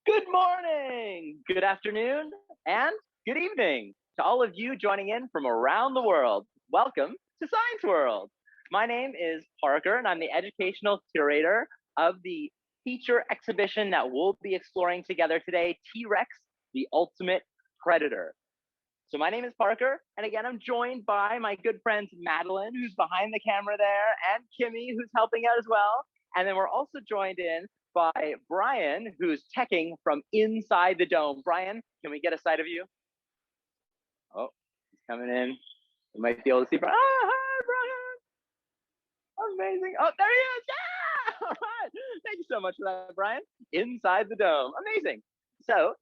Good morning, good afternoon, and good evening to all of you joining in from around the world. Welcome to Science World. My name is Parker, and I'm the educational curator of the feature exhibition that we'll be exploring together today, T-Rex, the Ultimate Predator. So my name is Parker, and again, I'm joined by my good friends Madeline, who's behind the camera there, and Kimmy, who's helping out as well. And then we're also joined in by Brian, who's teching from inside the dome. Brian, can we get a sight of you? Oh, he's coming in. You might be able to see Brian. Ah, hi, Brian. Amazing. Oh, there he is. Yeah! All right. Thank you so much for that, Brian. Inside the dome. Amazing. So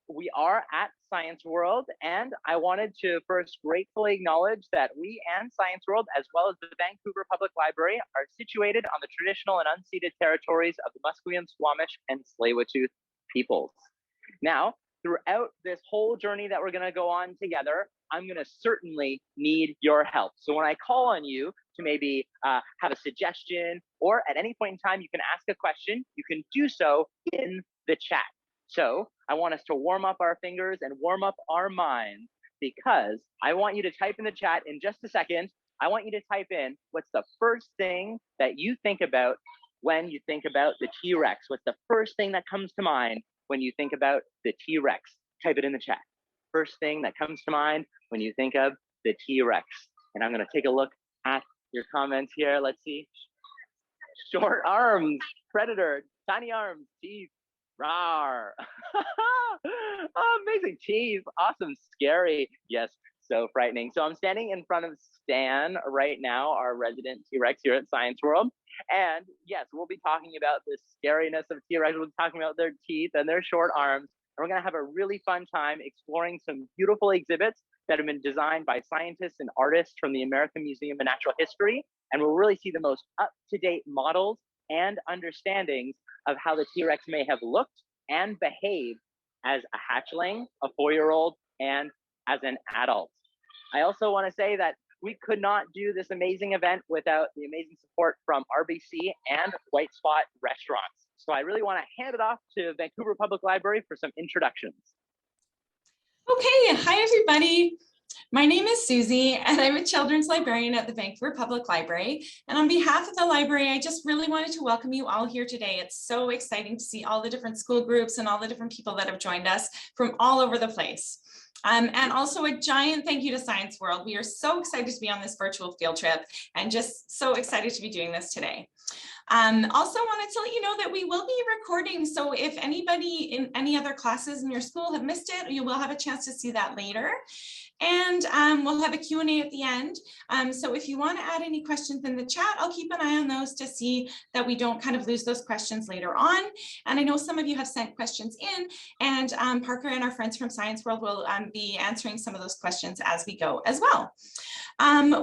we are at Science World, and I wanted to first gratefully acknowledge that we and Science World, as well as the Vancouver Public Library, are situated on the traditional and unceded territories of the Musqueam, Squamish, and Tsleil-Waututh peoples. Now, throughout this whole journey that we're going to go on together, I'm going to certainly need your help. So when I call on you to maybe have a suggestion, or at any point in time you can ask a question, you can do so in the chat. So I want us to warm up our fingers and warm up our minds, because I want you to type in the chat in just a second. I want you to type in, what's the first thing that you think about when you think about the T-Rex? What's the first thing that comes to mind when you think about the T-Rex? Type it in the chat. First thing that comes to mind when you think of the T-Rex. And I'm going to take a look at your comments here. Let's see. Short arms, predator, tiny arms, teeth. Rawr. Oh, amazing. Teeth. Awesome. Scary. Yes. So frightening. So I'm standing in front of Stan right now, our resident T-Rex here at Science World. And yes, we'll be talking about the scariness of T-Rex. We'll be talking about their teeth and their short arms. And we're going to have a really fun time exploring some beautiful exhibits that have been designed by scientists and artists from the American Museum of Natural History. And we'll really see the most up-to-date models and understandings of how the T-Rex may have looked and behaved as a hatchling, a 4-year-old, and as an adult. I also want to say that we could not do this amazing event without the amazing support from RBC and White Spot Restaurants. So I really want to hand it off to Vancouver Public Library for some introductions. Okay, hi everybody. My name is Susie, and I'm a children's librarian at the Vancouver Public Library. And on behalf of the library, I just really wanted to welcome you all here today. It's so exciting to see all the different school groups and all the different people that have joined us from all over the place. And also a giant thank you to Science World. We are so excited to be on this virtual field trip and just so excited to be doing this today. Also wanted to let you know that we will be recording. So if anybody in any other classes in your school have missed it, you will have a chance to see that later. And we'll have a Q&A at the end. So if you want to add any questions in the chat, I'll keep an eye on those to see that we don't kind of lose those questions later on. And I know some of you have sent questions in, and Parker and our friends from Science World will be answering some of those questions as we go as well.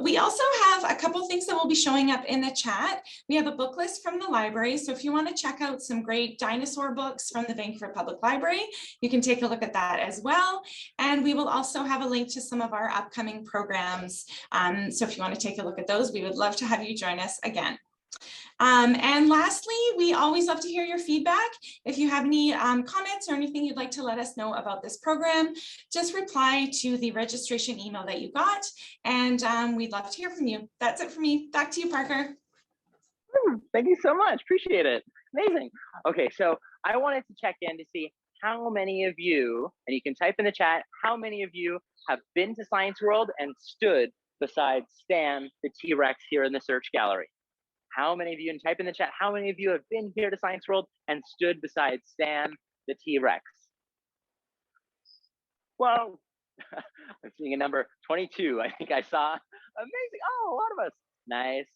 We also have a couple things that will be showing up in the chat. We have a book list from the library. So if you want to check out some great dinosaur books from the Vancouver Public Library, you can take a look at that as well. And we will also have a link to some of our upcoming programs. So if you want to take a look at those, we would love to have you join us again. And lastly, we always love to hear your feedback. If you have any comments or anything you'd like to let us know about this program, just reply to the registration email that you got, and we'd love to hear from you. That's it for me. Back to you, Parker. Thank you so much. Appreciate it. Amazing. Okay, so I wanted to check in to see how many of you, and you can type in the chat, how many of you have been to Science World and stood beside Stan, the T-Rex, here in the search gallery? How many of you, and type in the chat, how many of you have been here to Science World and stood beside Stan, the T-Rex? Well, I'm seeing a number 22. I think I saw. Amazing. Oh, a lot of us. Nice.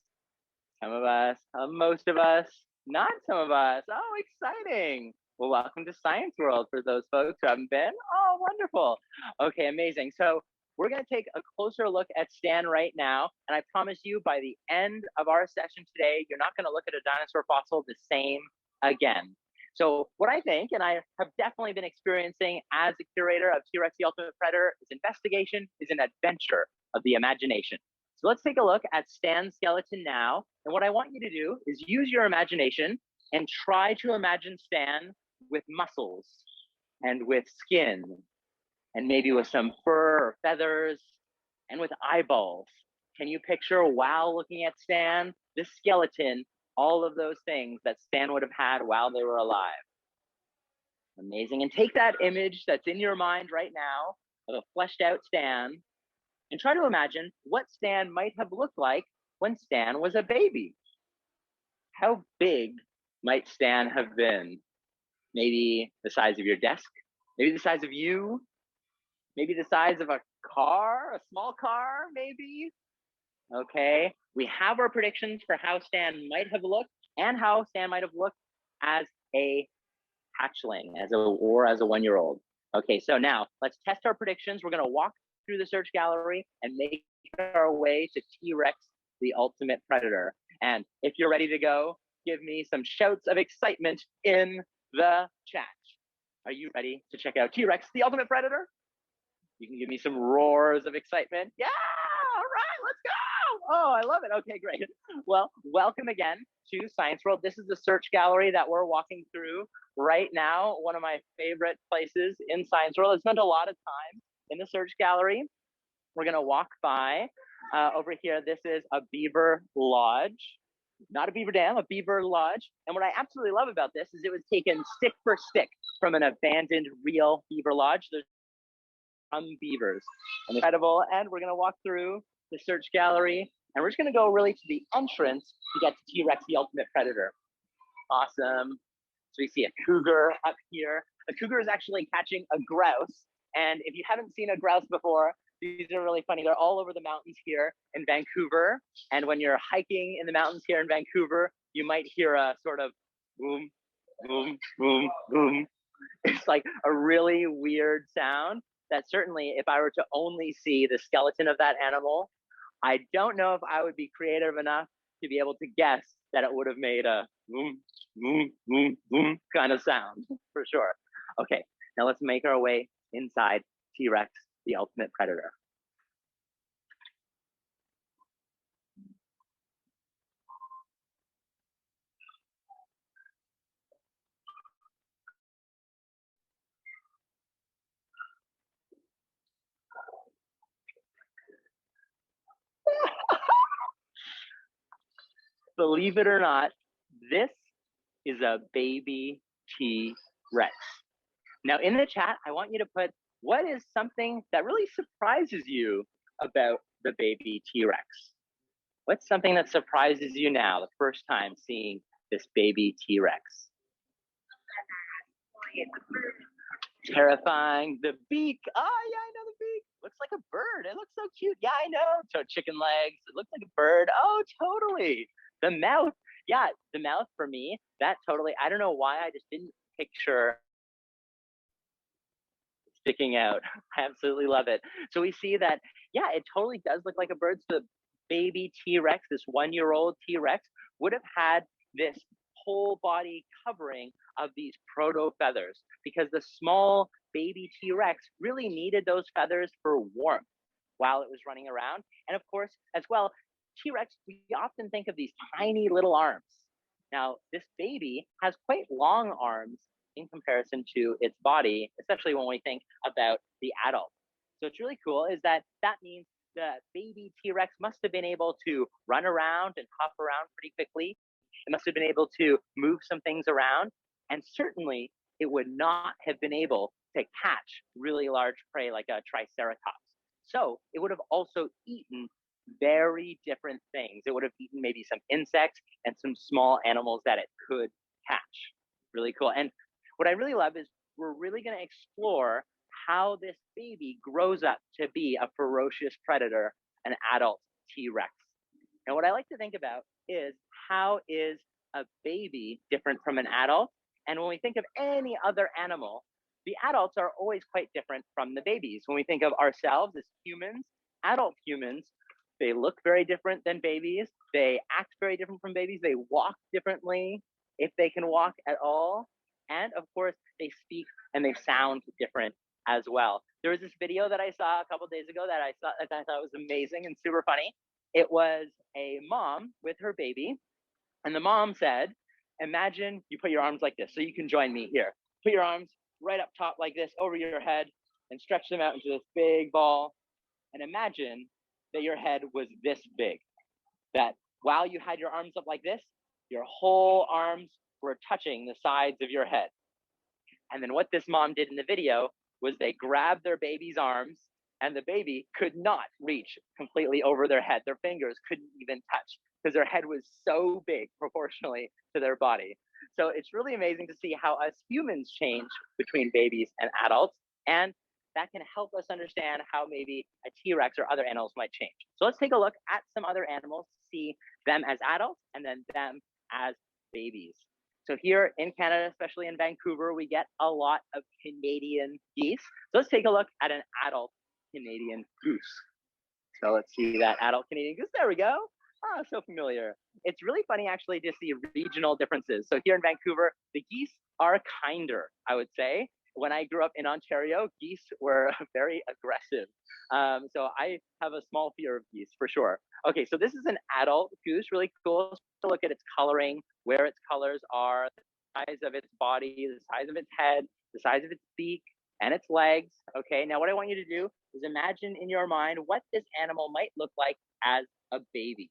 Some of us, most of us, not some of us. Oh, exciting. Well, welcome to Science World for those folks who haven't been. Oh, wonderful. Okay, amazing. So we're going to take a closer look at Stan right now. And I promise you, by the end of our session today, you're not going to look at a dinosaur fossil the same again. So what I think, and I have definitely been experiencing as a curator of T-Rex the Ultimate Predator, is investigation is an adventure of the imagination. So let's take a look at Stan's skeleton now. And what I want you to do is use your imagination and try to imagine Stan with muscles and with skin and maybe with some fur or feathers and with eyeballs. Can you picture, while looking at Stan, this skeleton, all of those things that Stan would have had while they were alive? Amazing. And take that image that's in your mind right now of a fleshed out Stan and try to imagine what Stan might have looked like when Stan was a baby. How big might Stan have been? Maybe the size of your desk, maybe the size of you, maybe the size of a car, a small car, maybe. Okay, we have our predictions for how Stan might have looked and how Stan might have looked as a hatchling, as a 1-year-old. Okay, so now let's test our predictions. We're gonna walk through the search gallery and make our way to T-Rex, the ultimate predator. And if you're ready to go, give me some shouts of excitement in the chat. Are you ready to check out T-Rex, the ultimate predator? You can give me some roars of excitement. Yeah, all right, let's go. Oh, I love it. Okay, great. Well, welcome again to Science World. This is the search gallery that we're walking through right now. One of my favorite places in Science World. I spent a lot of time in the search gallery. We're gonna walk by over here. This is a beaver lodge. Not a beaver dam, a beaver lodge. And what I absolutely love about this is it was taken stick for stick from an abandoned real beaver lodge. There's beavers. Incredible. And we're going to walk through the search gallery and we're just going to go really to the entrance to get to T-Rex, the ultimate predator. Awesome. So we see a cougar up here. A cougar is actually catching a grouse. And if you haven't seen a grouse before, these are really funny. They're all over the mountains here in Vancouver. And when you're hiking in the mountains here in Vancouver, you might hear a sort of boom, boom, boom, boom. It's like a really weird sound that certainly if I were to only see the skeleton of that animal, I don't know if I would be creative enough to be able to guess that it would have made a boom, boom, boom, boom kind of sound for sure. Okay, now let's make our way inside T-Rex, the ultimate predator. Believe it or not, this is a baby T-Rex. Now in the chat, I want you to put, what is something that really surprises you about the baby T-Rex? What's something that surprises you now, the first time seeing this baby T-Rex? Terrifying. The beak. Oh, yeah, I know the beak. Looks like a bird. It looks so cute. Yeah, I know. So chicken legs. It looks like a bird. Oh, totally. The mouth. Yeah, the mouth for me, that totally, I don't know why, I just didn't picture sticking out. I absolutely love it. So we see that, yeah, it totally does look like a bird. So the baby T-Rex, this 1-year-old T-Rex, would have had this whole body covering of these proto feathers because the small baby T-Rex really needed those feathers for warmth while it was running around. And of course, as well, T-Rex, we often think of these tiny little arms. Now, this baby has quite long arms in comparison to its body, especially when we think about the adult. So it's really cool is that means the baby T-Rex must have been able to run around and hop around pretty quickly. It must have been able to move some things around. And certainly it would not have been able to catch really large prey like a Triceratops. So it would have also eaten very different things. It would have eaten maybe some insects and some small animals that it could catch. Really cool. And what I really love is we're really going to explore how this baby grows up to be a ferocious predator, an adult T-Rex. And what I like to think about is how is a baby different from an adult? And when we think of any other animal, the adults are always quite different from the babies. When we think of ourselves as humans, adult humans, they look very different than babies. They act very different from babies. They walk differently, if they can walk at all. And of course, they speak and they sound different as well. There was this video that I saw a couple days ago that I thought was amazing and super funny. It was a mom with her baby. And the mom said, imagine you put your arms like this, so you can join me here. put your arms right up top like this over your head and stretch them out into this big ball. And imagine that your head was this big, that while you had your arms up like this, your whole arms were touching the sides of your head. And then what this mom did in the video was they grabbed their baby's arms, and the baby could not reach completely over their head. Their fingers couldn't even touch because their head was so big proportionally to their body. So it's really amazing to see how us humans change between babies and adults, and that can help us understand how maybe a T-Rex or other animals might change. So let's take a look at some other animals to see them as adults and then them as babies. So here in Canada, especially in Vancouver, we get a lot of Canadian geese. So let's take a look at an adult Canadian goose. So let's see that adult Canadian goose. There we go. Oh, so familiar. It's really funny actually to see regional differences. So here in Vancouver, the geese are kinder, I would say. When I grew up in Ontario, geese were very aggressive. So I have a small fear of geese for sure. Okay, so this is an adult goose, really cool to look at its coloring, where its colors are, the size of its body, the size of its head, the size of its beak, and its legs. Okay, now what I want you to do is imagine in your mind what this animal might look like as a baby.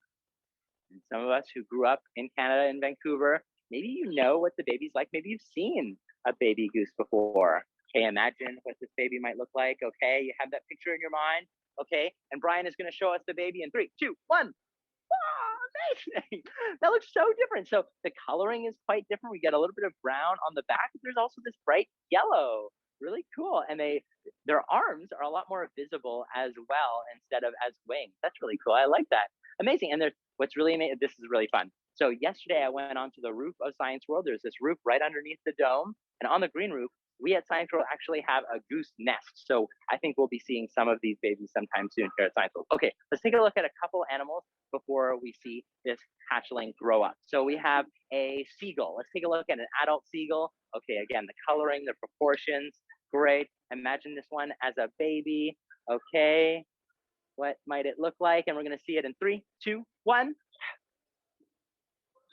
And some of us who grew up in Canada and Vancouver, maybe you know what the baby's like. Maybe you've seen a baby goose before. Okay, imagine what this baby might look like. Okay, you have that picture in your mind. Okay, and Brian is going to show us the baby in 3, 2, 1. Oh, amazing. That looks so different. So the coloring is quite different. We get a little bit of brown on the back. There's also this bright yellow. Really cool. And their arms are a lot more visible as well instead of as wings. That's really cool. I like that. Amazing. And what's really amazing, this is really fun. So yesterday I went onto the roof of Science World. There's this roof right underneath the dome. And on the green roof, we at Science World actually have a goose nest. So I think we'll be seeing some of these babies sometime soon here at Science World. Okay, let's take a look at a couple animals before we see this hatchling grow up. So we have a seagull. Let's take a look at an adult seagull. Okay, again, the coloring, the proportions, great. Imagine this one as a baby. Okay, what might it look like? And we're gonna see it in 3, 2, 1.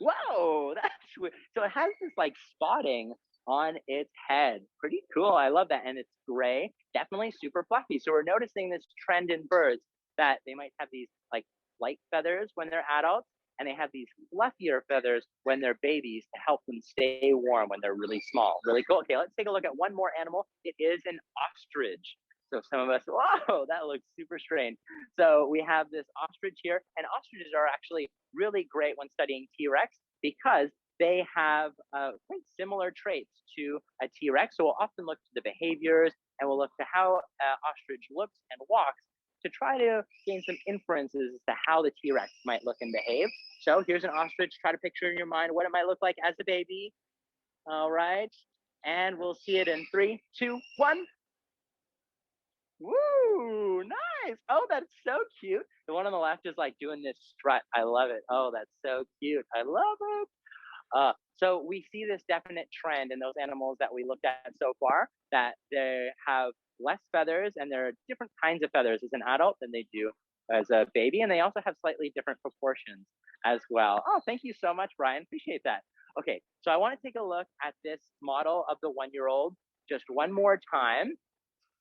Whoa, that's weird. So it has this like spotting on its head. Pretty cool. I love that. And it's gray, definitely super fluffy. So we're noticing this trend in birds that they might have these like light feathers when they're adults, and they have these fluffier feathers when they're babies to help them stay warm when they're really small. Really cool. Okay, let's take a look at one more animal. It is an ostrich. So some of us, whoa, that looks super strange. So we have this ostrich here, and ostriches are actually really great when studying T-Rex because they have quite similar traits to a T-Rex. So we'll often look to the behaviors, and we'll look to how an ostrich looks and walks to try to gain some inferences as to how the T-Rex might look and behave. So here's an ostrich. Try to picture in your mind what it might look like as a baby. All right. And we'll see it in 3, 2, 1. Woo, nice. Oh, that's so cute. The one on the left is like doing this strut. I love it. Oh, that's so cute. I love it. So we see this definite trend in those animals that we looked at so far, that they have less feathers, and there are different kinds of feathers as an adult than they do as a baby. And they also have slightly different proportions as well. Oh, thank you so much, Brian. Appreciate that. Okay, so I want to take a look at this model of the 1-year-old just one more time.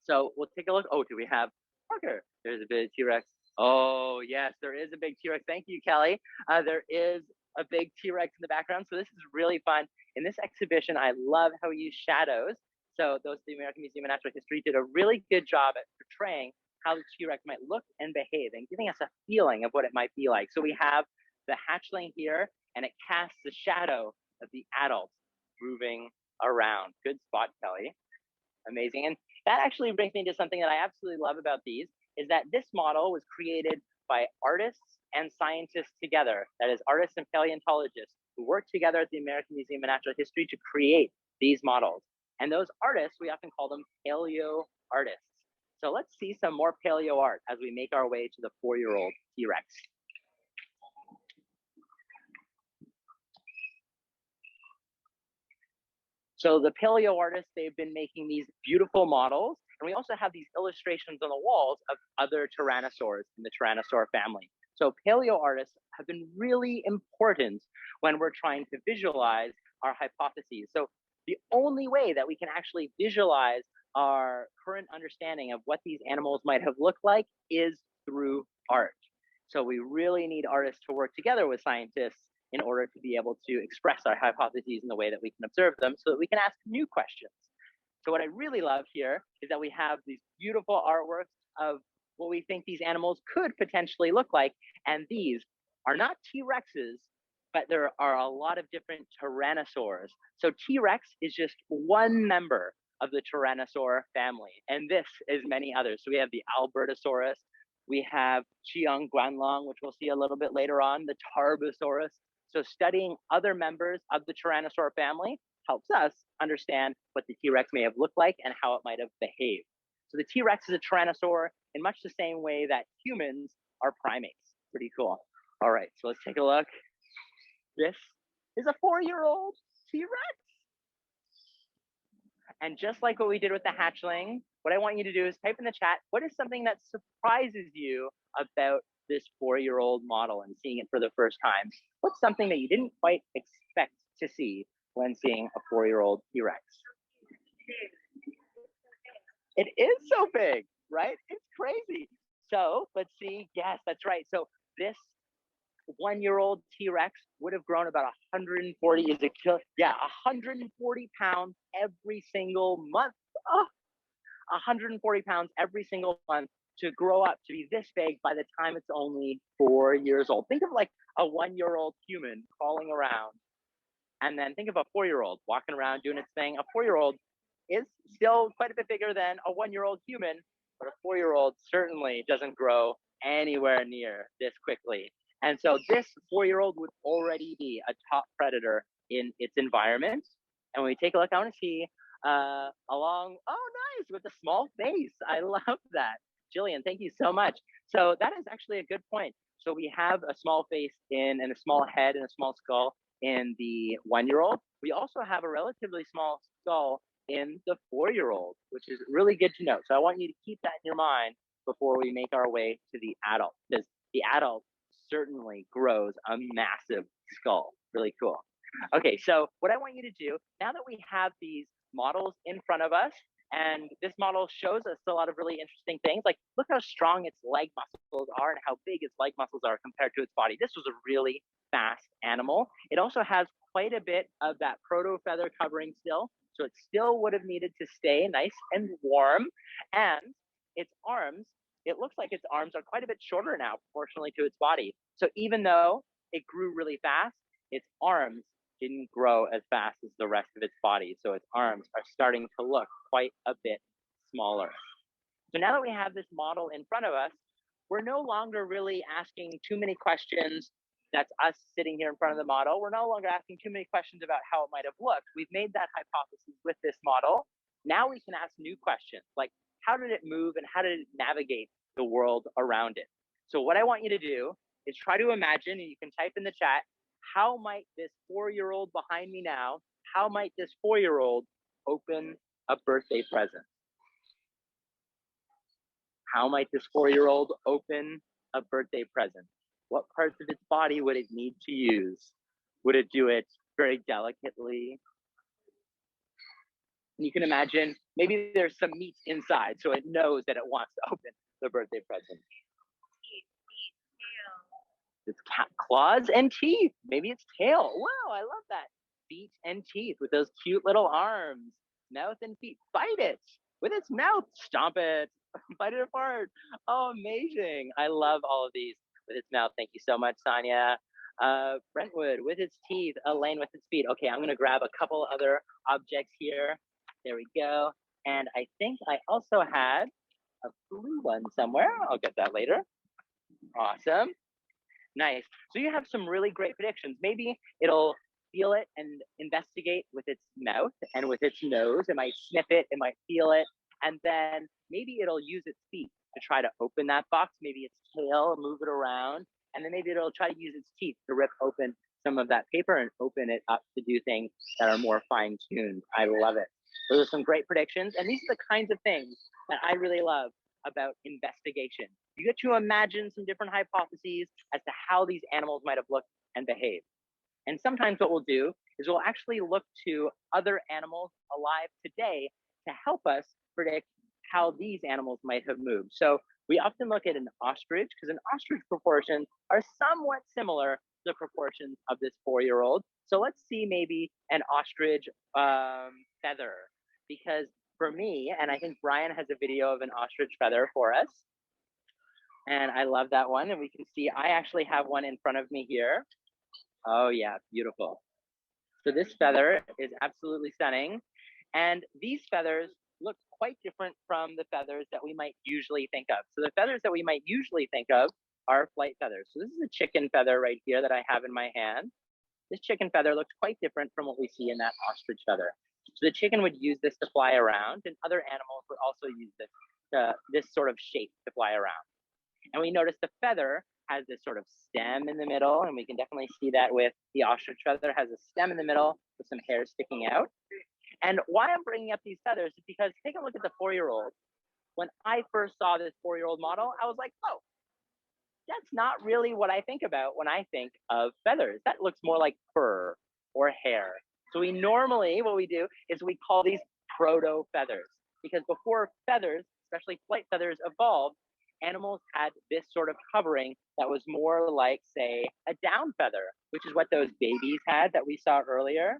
So we'll take a look. Oh, do we have Parker? There's a big T-Rex. Oh, yes, there is a big T-Rex. Thank you, Kelly. There is a big T-Rex in the background. So this is really fun. In this exhibition, I love how we use shadows. So those at the American Museum of Natural History did a really good job at portraying how the T-Rex might look and behave and giving us a feeling of what it might be like. So we have the hatchling here, and it casts the shadow of the adult moving around. Good spot, Kelly. Amazing. And that actually brings me to something that I absolutely love about these, is that this model was created by artists and scientists together. That is, artists and paleontologists who worked together at the American Museum of Natural History to create these models. And those artists, we often call them paleo artists. So let's see some more paleo art as we make our way to the 4-year-old T-Rex. So the paleo artists, they've been making these beautiful models. And we also have these illustrations on the walls of other tyrannosaurs in the Tyrannosaur family. So paleo artists have been really important when we're trying to visualize our hypotheses. So the only way that we can actually visualize our current understanding of what these animals might have looked like is through art. So we really need artists to work together with scientists in order to be able to express our hypotheses in the way that we can observe them so that we can ask new questions. So what I really love here is that we have these beautiful artworks of what we think these animals could potentially look like. And these are not T-Rexes, but there are a lot of different Tyrannosaurs. So T-Rex is just one member of the Tyrannosaur family. And this is many others. So we have the Albertosaurus, we have Guanlong, which we'll see a little bit later on, the Tarbosaurus. So studying other members of the Tyrannosaur family helps us understand what the T-Rex may have looked like and how it might have behaved. So the T-Rex is a Tyrannosaur in much the same way that humans are primates. Pretty cool. All right, so let's take a look. This is a 4-year-old T-Rex. And just like what we did with the hatchling, what I want you to do is type in the chat, what is something that surprises you about this 4-year-old model and seeing it for the first time? What's something that you didn't quite expect to see when seeing a 4-year-old T-Rex? It is so big, right? It's crazy. So let's see. Yes, that's right. So this 1-year-old T-Rex would have grown about 140, 140 pounds every single month. Oh, 140 pounds every single month to grow up to be this big by the time it's only 4 years old. Think of like a 1-year-old human crawling around, and then think of a 4-year-old walking around doing its thing. A 4-year-old is still quite a bit bigger than a 1-year-old human, but a 4-year-old certainly doesn't grow anywhere near this quickly. And so this 4-year-old would already be a top predator in its environment. And when we take a look, I want to see along, oh, nice, with a small face. I love that. Jillian, thank you so much. So that is actually a good point. So we have a small face and a small head and a small skull in the 1-year-old. We also have a relatively small skull in the 4-year-old, which is really good to know. So I want you to keep that in your mind before we make our way to the adult, because the adult certainly grows a massive skull. Really cool. Okay, so what I want you to do, now that we have these models in front of us, and this model shows us a lot of really interesting things, like look how strong its leg muscles are and how big its leg muscles are compared to its body. This was a really fast animal. It also has quite a bit of that proto-feather covering still, so it still would have needed to stay nice and warm. And its arms, it looks like its arms are quite a bit shorter now proportionally to its body. So even though it grew really fast, its arms didn't grow as fast as the rest of its body. So its arms are starting to look quite a bit smaller. So now that we have this model in front of us, we're no longer really asking too many questions. That's us sitting here in front of the model. We're no longer asking too many questions about how it might have looked. We've made that hypothesis with this model. Now we can ask new questions, like how did it move and how did it navigate the world around it? So what I want you to do is try to imagine, and you can type in the chat, how might this 4-year-old behind me now, how might this 4-year-old open a birthday present? How might this 4-year-old open a birthday present? What parts of its body would it need to use? Would it do it very delicately? And you can imagine maybe there's some meat inside, so it knows that it wants to open the birthday present. It's claws and teeth. Maybe it's tail. Wow, I love that. Feet and teeth with those cute little arms. Mouth and feet. Bite it with its mouth. Stomp it. Bite it apart. Oh, amazing. I love all of these with its mouth. Thank you so much, Sonia. Brentwood with its teeth. Elaine with its feet. Okay, I'm going to grab a couple other objects here. There we go. And I think I also had a blue one somewhere. I'll get that later. Awesome. Nice. So you have some really great predictions. Maybe it'll feel it and investigate with its mouth and with its nose. It might sniff it, it might feel it, and then maybe it'll use its feet to try to open that box, maybe its tail, move it around, and then maybe it'll try to use its teeth to rip open some of that paper and open it up to do things that are more fine-tuned. I love it. Those are some great predictions, and these are the kinds of things that I really love about investigation. You get to imagine some different hypotheses as to how these animals might have looked and behaved. And sometimes what we'll do is we'll actually look to other animals alive today to help us predict how these animals might have moved. So we often look at an ostrich because an ostrich proportions are somewhat similar to the proportions of this 4-year-old. So let's see maybe an ostrich feather, because for me, and I think Brian has a video of an ostrich feather for us, and I love that one. And we can see I actually have one in front of me here. Oh yeah, beautiful. So this feather is absolutely stunning. And these feathers look quite different from the feathers that we might usually think of. So the feathers that we might usually think of are flight feathers. So this is a chicken feather right here that I have in my hand. This chicken feather looks quite different from what we see in that ostrich feather. So the chicken would use this to fly around, and other animals would also use this sort of shape to fly around. And we notice the feather has this sort of stem in the middle, and we can definitely see that with the ostrich feather has a stem in the middle with some hair sticking out. And why I'm bringing up these feathers is because take a look at the 4-year-old. When I first saw this 4-year-old model, I was like, oh, that's not really what I think about when I think of feathers. That looks more like fur or hair. So we normally, what we do is we call these proto feathers, because before feathers, especially flight feathers, evolved, animals had this sort of covering that was more like, say, a down feather, which is what those babies had that we saw earlier.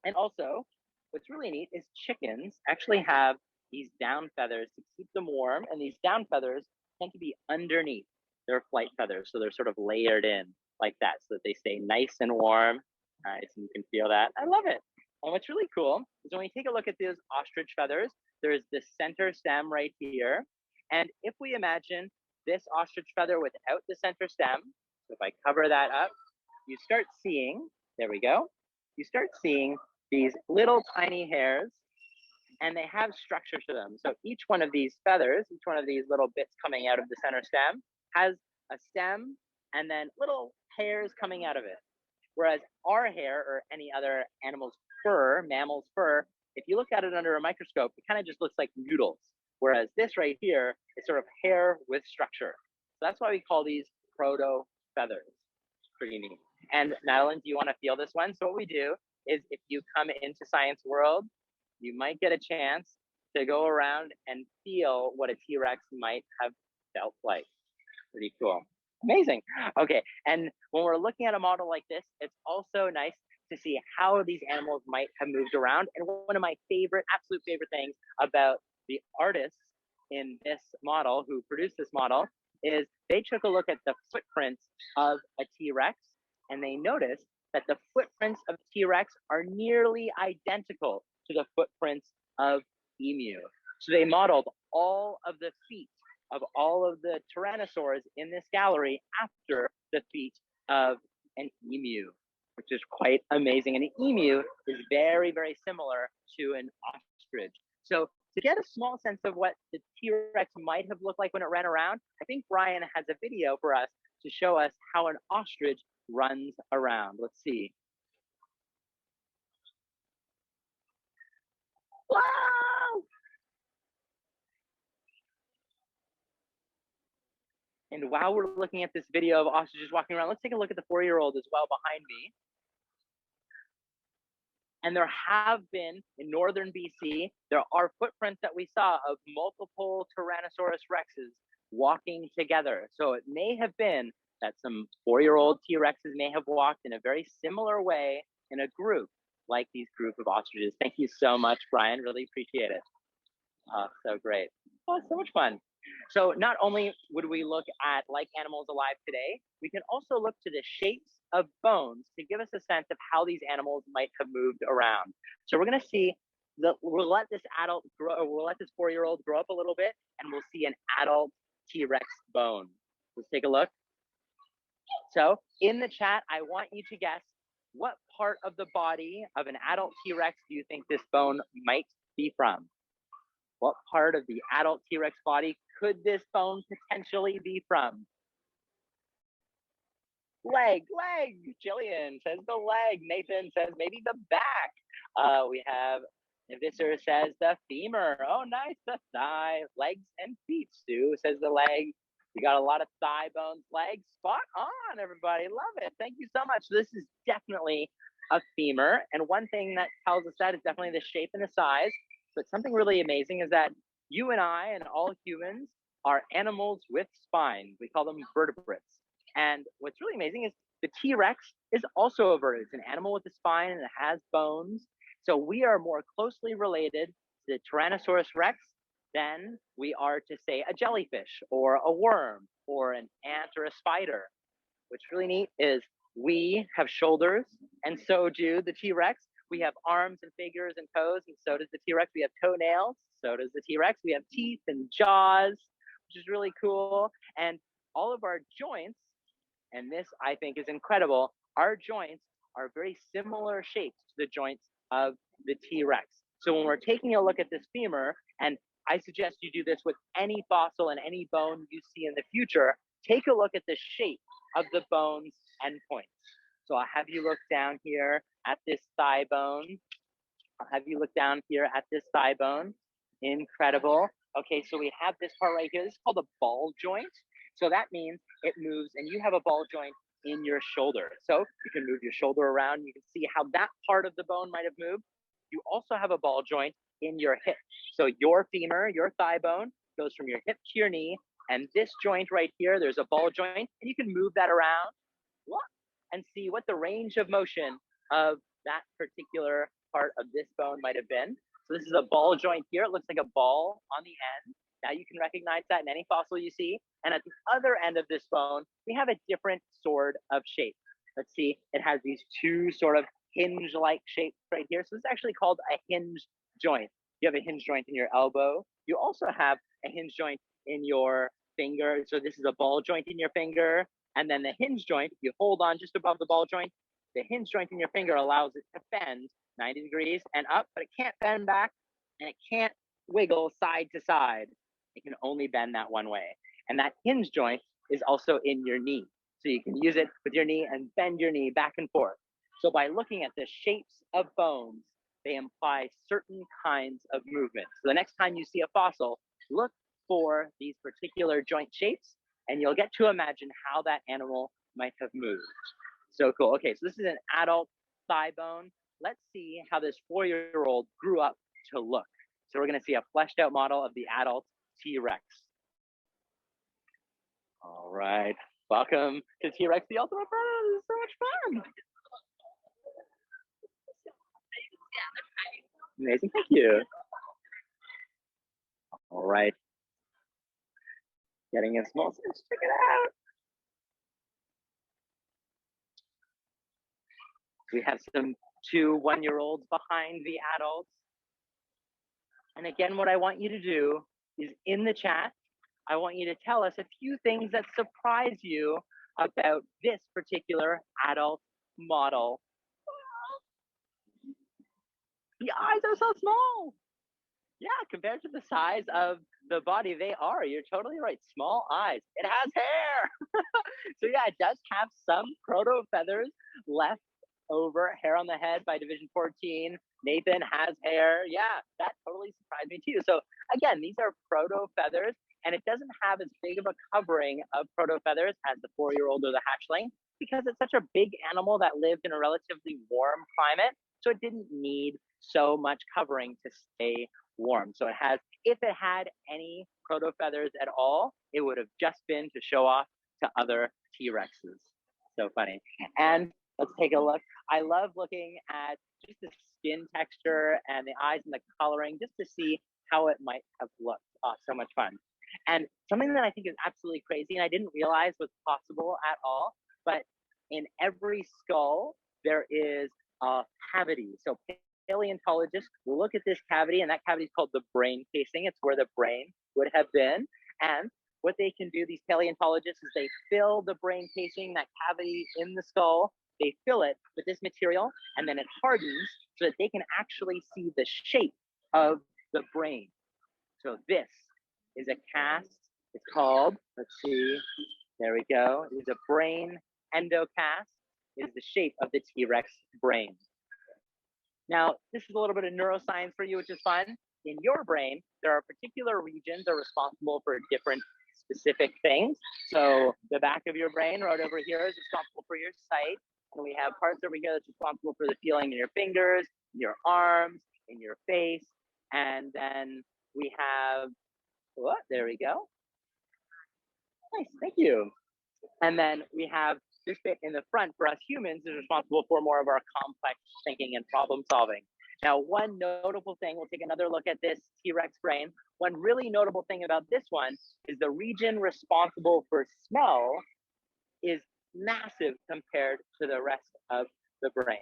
And also, what's really neat is chickens actually have these down feathers to keep them warm, and these down feathers tend to be underneath their flight feathers, so they're sort of layered in like that so that they stay nice and warm. Nice, and you can feel that. I love it. And what's really cool is when we take a look at those ostrich feathers, there's the center stem right here. And if we imagine this ostrich feather without the center stem, so if I cover that up, you start seeing, there we go, you start seeing these little tiny hairs, and they have structure to them. So each one of these feathers, each one of these little bits coming out of the center stem has a stem and then little hairs coming out of it. Whereas our hair, or any other animal's fur, mammal's fur, if you look at it under a microscope, it kind of just looks like noodles. Whereas this right here is sort of hair with structure. So that's why we call these proto feathers. Pretty neat. And Madeline, do you want to feel this one? So what we do is if you come into Science World, you might get a chance to go around and feel what a T-Rex might have felt like. Pretty cool. Amazing. Okay, and when we're looking at a model like this, it's also nice to see how these animals might have moved around. And one of my absolute favorite things about the artists in this model who produced this model is they took a look at the footprints of a T-Rex, and they noticed that the footprints of T-Rex are nearly identical to the footprints of emu. So they modeled all of the feet of all of the tyrannosaurs in this gallery after the feet of an emu, which is quite amazing. And an emu is very, very similar to an ostrich. So to get a small sense of what the T-Rex might have looked like when it ran around, I think Brian has a video for us to show us how an ostrich runs around. Let's see. Wow! And while we're looking at this video of ostriches walking around, let's take a look at the 4-year-old as well behind me. And there have been, in northern BC, there are footprints that we saw of multiple Tyrannosaurus Rexes walking together. So it may have been that some 4-year-old T-Rexes may have walked in a very similar way in a group, like these group of ostriches. Thank you so much, Brian. Really appreciate it. So great. Oh, so much fun. So not only would we look at like animals alive today, we can also look to the shapes of bones to give us a sense of how these animals might have moved around. So we're going to see we'll let this 4-year-old grow up a little bit, and we'll see an adult T-Rex bone. Let's take a look. So in the chat, I want you to guess what part of the body of an adult T-Rex do you think this bone might be from? What part of the adult T-Rex body could this bone potentially be from? Leg. Jillian says the leg. Nathan says maybe the back. We have Visser says the femur. Oh, nice. The thigh. Legs and feet. Stu says the leg. We got a lot of thigh bones, legs. Spot on, everybody. Love it. Thank you so much. This is definitely a femur. And one thing that tells us that is definitely the shape and the size. But something really amazing is that you and I and all humans are animals with spines. We call them vertebrates. And what's really amazing is the T-Rex is also a vertebrate. It's an animal with a spine and it has bones. So we are more closely related to the Tyrannosaurus Rex than we are to, say, a jellyfish or a worm or an ant or a spider. What's really neat is we have shoulders, and so do the T-Rex. We have arms and fingers and toes, and so does the T-Rex. We have toenails, so does the T-Rex. We have teeth and jaws, which is really cool. And all of our joints, and this I think is incredible, our joints are very similar shapes to the joints of the T-Rex. So when we're taking a look at this femur, and I suggest you do this with any fossil and any bone you see in the future, take a look at the shape of the bones and points. So I'll have you look down here at this thigh bone. I'll have you look down here at this thigh bone. Incredible. Okay, so we have this part right here. This is called a ball joint. So that means it moves, and you have a ball joint in your shoulder. So you can move your shoulder around. You can see how that part of the bone might have moved. You also have a ball joint in your hip. So your femur, your thigh bone, goes from your hip to your knee. And this joint right here, there's a ball joint, and you can move that around and see what the range of motion of that particular part of this bone might have been. So this is a ball joint here. It looks like a ball on the end. Now you can recognize that in any fossil you see. And at the other end of this bone, we have a different sort of shape. Let's see, it has these two sort of hinge-like shapes right here. So this is actually called a hinge joint. You have a hinge joint in your elbow. You also have a hinge joint in your finger. So this is a ball joint in your finger. And then the hinge joint, if you hold on just above the ball joint, the hinge joint in your finger allows it to bend 90 degrees and up, but it can't bend back and it can't wiggle side to side. It can only bend that one way. And that hinge joint is also in your knee. So you can use it with your knee and bend your knee back and forth. So by looking at the shapes of bones, they imply certain kinds of movement. So the next time you see a fossil, look for these particular joint shapes, and you'll get to imagine how that animal might have moved. So cool. Okay, so this is an adult thigh bone. Let's see how this 4-year-old grew up to look. So we're going to see a fleshed out model of the adult T-Rex. All right, welcome to T-Rex, the ultimate predator. This is so much fun. Amazing, thank you. All right, getting a small size, check it out. We have some 2 1-year-olds behind the adults. And again, what I want you to do is in the chat, I want you to tell us a few things that surprise you about this particular adult model. The eyes are so small. Yeah, compared to the size of the body, they are. You're totally right. Small eyes. It has hair. So yeah, it does have some proto feathers left over. Hair on the head by division 14. Nathan has hair. Yeah, that totally surprised me too. So again, these are proto feathers, and it doesn't have as big of a covering of proto feathers as the 4-year-old or the hatchling because it's such a big animal that lived in a relatively warm climate. So it didn't need so much covering to stay warm. So it has, if it had any proto feathers at all, it would have just been to show off to other T-Rexes. So funny. And let's take a look. I love looking at just the skin texture and the eyes and the coloring just to see how it might have looked. Oh, so much fun. And something that I think is absolutely crazy and I didn't realize was possible at all, but in every skull, there is a cavity. So paleontologists will look at this cavity, and that cavity is called the brain casing. It's where the brain would have been. And what they can do, these paleontologists, is they fill the brain casing, that cavity in the skull, they fill it with this material, and then it hardens so that they can actually see the shape of the brain. So this is a cast. It's called, let's see, there we go. It is a brain endocast. It is the shape of the T-Rex brain. Now, this is a little bit of neuroscience for you, which is fun. In your brain, there are particular regions that are responsible for different specific things. So the back of your brain right over here is responsible for your sight. And we have parts over here that's responsible for the feeling in your fingers, your arms, in your face. And then we have, what? There we go. Nice, thank you. And then we have this bit in the front for us humans is responsible for more of our complex thinking and problem solving. Now, one notable thing, we'll take another look at this T-Rex brain. One really notable thing about this one is the region responsible for smell is massive compared to the rest of the brain.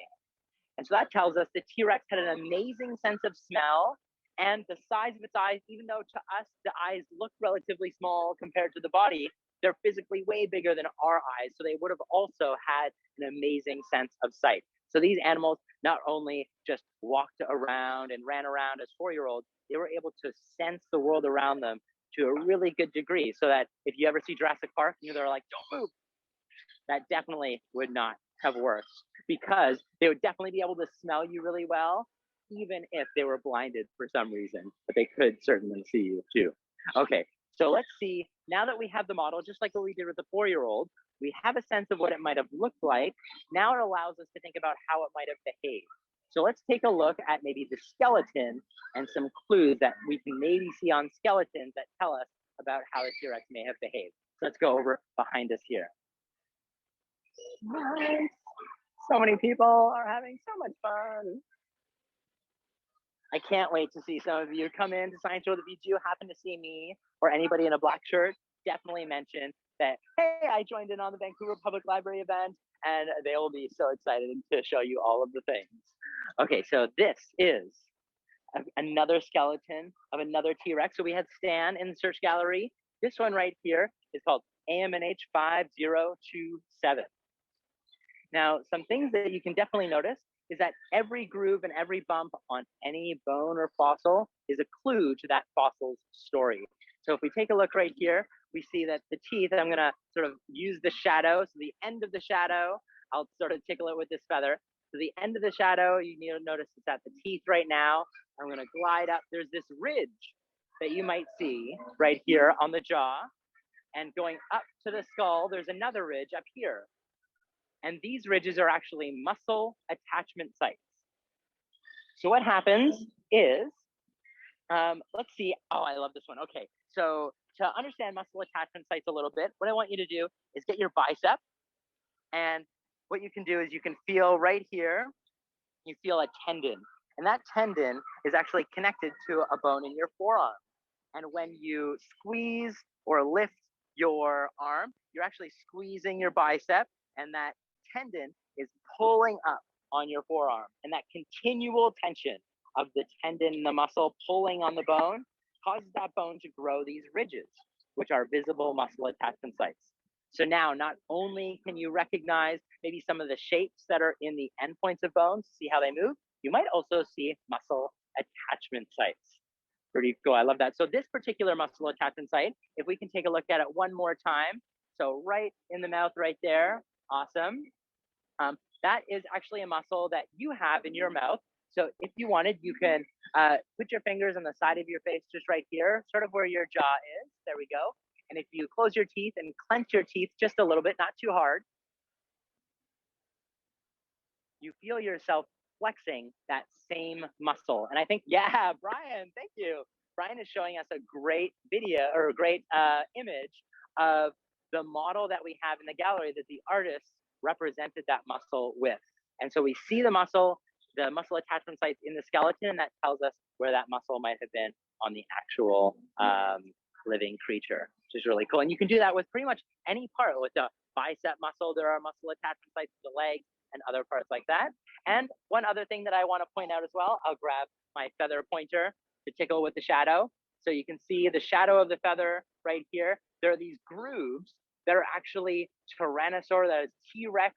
And so that tells us the T-Rex had an amazing sense of smell, and the size of its eyes, even though to us the eyes look relatively small compared to the body, they're physically way bigger than our eyes. So they would have also had an amazing sense of sight. So these animals not only just walked around and ran around as 4-year-olds, they were able to sense the world around them to a really good degree, so that if you ever see Jurassic Park and they're like, don't move, that definitely would not have worked, because they would definitely be able to smell you really well, even if they were blinded for some reason, but they could certainly see you too. Okay, so let's see, now that we have the model, just like what we did with the 4-year-old, we have a sense of what it might have looked like. Now it allows us to think about how it might have behaved. So let's take a look at maybe the skeleton and some clues that we can maybe see on skeletons that tell us about how the T-Rex may have behaved. So let's go over behind us here. Nice. So many people are having so much fun. I can't wait to see some of you come in to Science World. If you do happen to see me or anybody in a black shirt, definitely mention that, hey, I joined in on the Vancouver Public Library event, and they will be so excited to show you all of the things. Okay, so this is another skeleton of another T-Rex. So we had Stan in the search gallery. This one right here is called AMNH 5027. Now, some things that you can definitely notice is that every groove and every bump on any bone or fossil is a clue to that fossil's story. So if we take a look right here, we see that the teeth, I'm gonna sort of use the shadow. So the end of the shadow, I'll sort of take a look with this feather. So the end of the shadow, you need to notice it's at the teeth right now. I'm gonna glide up. There's this ridge that you might see right here on the jaw. And going up to the skull, there's another ridge up here. And these ridges are actually muscle attachment sites. So what happens is, let's see, oh, I love this one. Okay, so to understand muscle attachment sites a little bit, what I want you to do is get your bicep. And what you can do is you can feel right here, you feel a tendon. And that tendon is actually connected to a bone in your forearm. And when you squeeze or lift your arm, you're actually squeezing your bicep, and that tendon is pulling up on your forearm. And that continual tension of the tendon and the muscle pulling on the bone causes that bone to grow these ridges, which are visible muscle attachment sites. So now not only can you recognize maybe some of the shapes that are in the endpoints of bones, see how they move, you might also see muscle attachment sites. Pretty cool, I love that. So this particular muscle attachment site, if we can take a look at it one more time. So right in the mouth right there, awesome. That is actually a muscle that you have in your mouth. So if you wanted, you can put your fingers on the side of your face, just right here, sort of where your jaw is. There we go. And if you close your teeth and clench your teeth just a little bit, not too hard, you feel yourself flexing that same muscle. And I think, yeah, Brian, thank you. Brian is showing us a great video or a great image of the model that we have in the gallery that the artist represented that muscle with. And so we see the muscle attachment sites in the skeleton, and that tells us where that muscle might have been on the actual living creature, which is really cool. And you can do that with pretty much any part. With the bicep muscle, there are muscle attachment sites to the legs and other parts like that. And one other thing that I want to point out as well, I'll grab my feather pointer to tickle with the shadow. So you can see the shadow of the feather right here. There are these grooves that are actually Tyrannosaur, that is T-Rex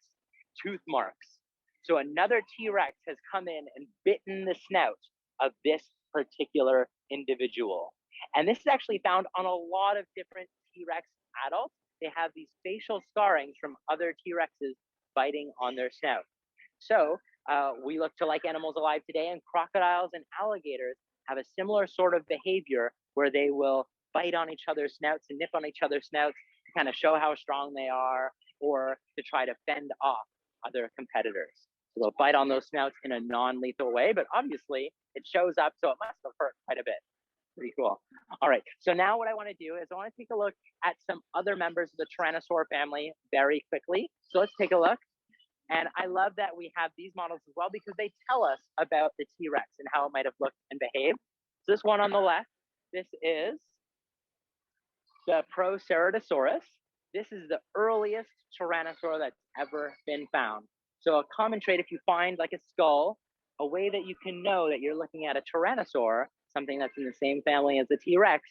tooth marks. So another T-Rex has come in and bitten the snout of this particular individual. And this is actually found on a lot of different T-Rex adults. They have these facial scarrings from other T-Rexes biting on their snout. So we look to like animals alive today, and crocodiles and alligators have a similar sort of behavior where they will bite on each other's snouts and nip on each other's snouts to kind of show how strong they are, or to try to fend off other competitors. So they'll bite on those snouts in a non-lethal way, but obviously it shows up, so it must have hurt quite a bit. Pretty cool. All right, so now what I want to do is I want to take a look at some other members of the Tyrannosaur family very quickly. So let's take a look. And I love that we have these models as well because they tell us about the T-Rex and how it might have looked and behaved. So this one on the left, this is the Proceratosaurus. This is the earliest Tyrannosaur that's ever been found. So a common trait, if you find like a skull, a way that you can know that you're looking at a Tyrannosaur, something that's in the same family as the T-Rex,